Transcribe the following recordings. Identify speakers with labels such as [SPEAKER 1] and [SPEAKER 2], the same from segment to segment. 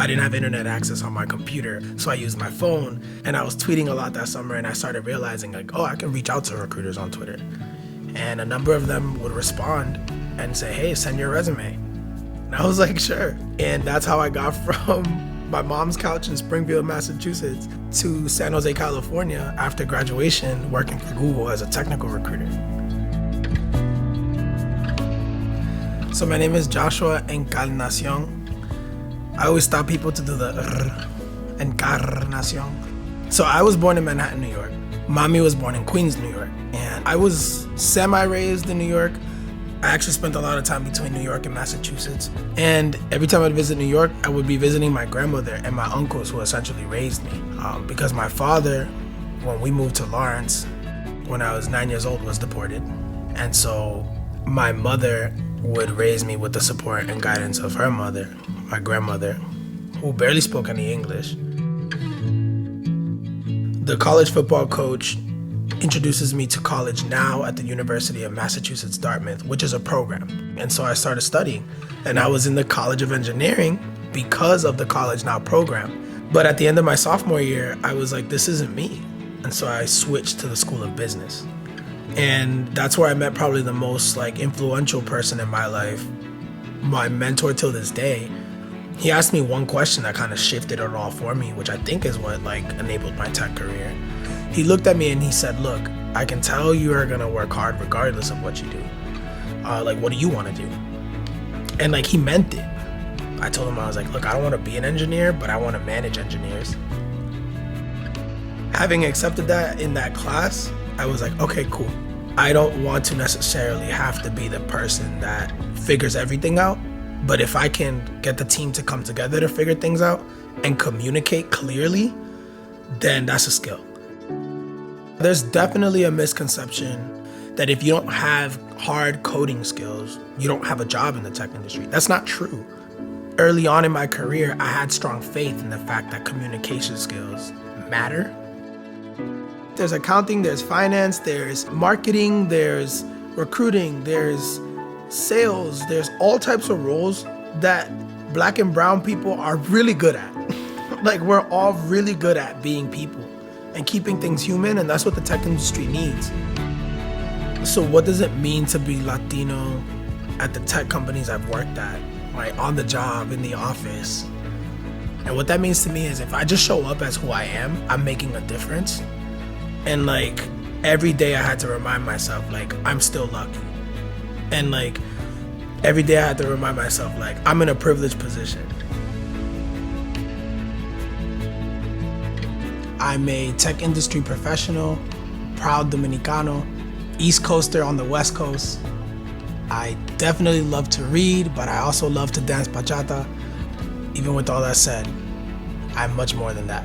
[SPEAKER 1] I didn't have internet access on my computer, so I used my phone, and I was tweeting a lot that summer, and I started realizing like, oh, I can reach out to recruiters on Twitter. And a number of them would respond and say, hey, send your resume. And I was like, sure. And that's how I got from my mom's couch in Springfield, Massachusetts to San Jose, California after graduation, working for Google as a technical recruiter. So my name is Joshua Encarnacion. I always stop people to do the Encarnacion. So I was born in Manhattan, New York. Mommy was born in Queens, New York. And I was semi-raised in New York. I actually spent a lot of time between New York and Massachusetts. And every time I'd visit New York, I would be visiting my grandmother and my uncles who essentially raised me. Because my father, when we moved to Lawrence, when I was 9 years old, was deported. And so my mother would raise me with the support and guidance of her mother, my grandmother, who barely spoke any English. The college football coach introduces me to college now at the University of Massachusetts, Dartmouth, which is a program. And so I started studying. And I was in the College of Engineering because of the College Now program. But at the end of my sophomore year, I was like, this isn't me. And so I switched to the School of Business. And that's where I met probably the most influential person in my life, my mentor till this day. He asked me one question that kind of shifted it all for me, which I think is what enabled my tech career. He looked at me and he said, look, I can tell you are gonna work hard regardless of what you do. What do you wanna do? And he meant it. I told him, I was like, look, I don't wanna be an engineer, but I wanna manage engineers. Having accepted that in that class, I was like, okay, cool. I don't want to necessarily have to be the person that figures everything out, but if I can get the team to come together to figure things out and communicate clearly, then that's a skill. There's definitely a misconception that if you don't have hard coding skills, you don't have a job in the tech industry. That's not true. Early on in my career, I had strong faith in the fact that communication skills matter. There's accounting, there's finance, there's marketing, there's recruiting, there's sales, there's all types of roles that Black and brown people are really good at. We're all really good at being people and keeping things human, and that's what the tech industry needs. So what does it mean to be Latino at the tech companies I've worked at, on the job, in the office? And what that means to me is if I just show up as who I am, I'm making a difference. And every day I had to remind myself, I'm still lucky. And every day I had to remind myself, I'm in a privileged position. I'm a tech industry professional, proud Dominicano, East Coaster on the West Coast. I definitely love to read, but I also love to dance bachata. Even with all that said, I'm much more than that.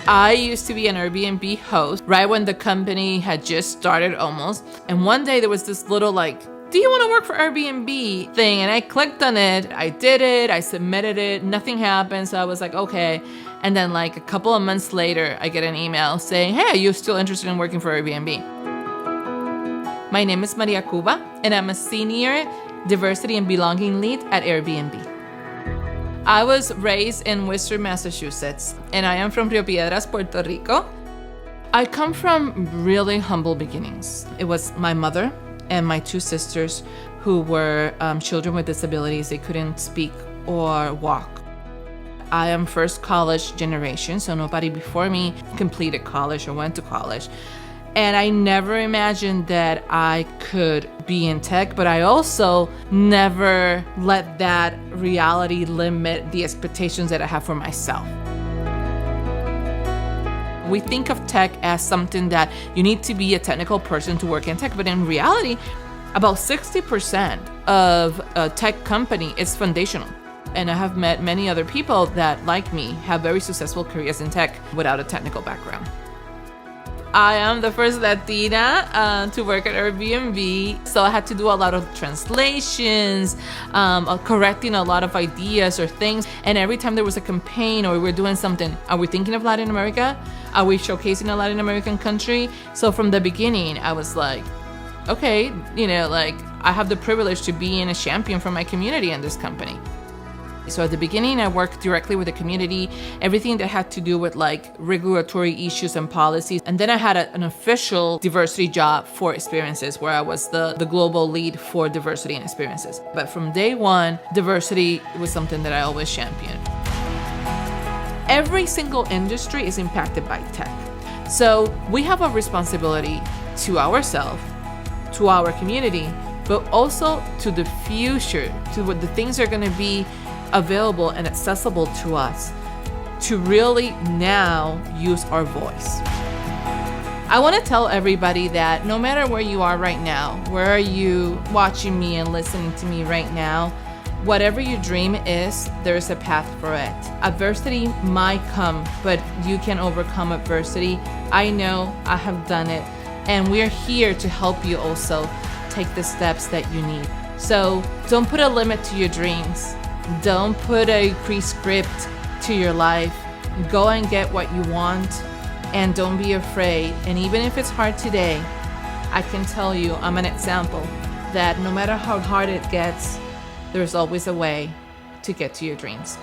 [SPEAKER 2] I used to be an Airbnb host right when the company had just started almost. And one day there was this little do you want to work for Airbnb thing? And I clicked on it. I did it. I submitted it. Nothing happened. So I was like, okay. And then a couple of months later, I get an email saying, hey, are you still interested in working for Airbnb? My name is Maria Cuba, and I'm a senior diversity and belonging lead at Airbnb. I was raised in Worcester, Massachusetts, and I am from Rio Piedras, Puerto Rico. I come from really humble beginnings. It was my mother and my two sisters who were children with disabilities. They couldn't speak or walk. I am first college generation, so nobody before me completed college or went to college. And I never imagined that I could be in tech, but I also never let that reality limit the expectations that I have for myself. We think of tech as something that you need to be a technical person to work in tech, but in reality, about 60% of a tech company is foundational. And I have met many other people that, like me, have very successful careers in tech without a technical background. I am the first Latina to work at Airbnb. So I had to do a lot of translations, correcting a lot of ideas or things. And every time there was a campaign or we were doing something, are we thinking of Latin America? Are we showcasing a Latin American country? So from the beginning, I was like, okay, I have the privilege to be a champion for my community in this company. So at the beginning, I worked directly with the community, everything that had to do with regulatory issues and policies. And then I had an official diversity job for experiences where I was the global lead for diversity and experiences. But from day one, diversity was something that I always championed. Every single industry is impacted by tech. So we have a responsibility to ourselves, to our community, but also to the future, to what the things are going to be available and accessible to us, to really now use our voice. I want to tell everybody that no matter where you are right now, where are you watching me and listening to me right now, whatever your dream is, there's a path for it. Adversity might come, but you can overcome adversity. I know, I have done it, and we're here to help you also take the steps that you need. So don't put a limit to your dreams. Don't put a prescript to your life. Go and get what you want, and don't be afraid. And even if it's hard today, I can tell you, I'm an example that no matter how hard it gets, there's always a way to get to your dreams.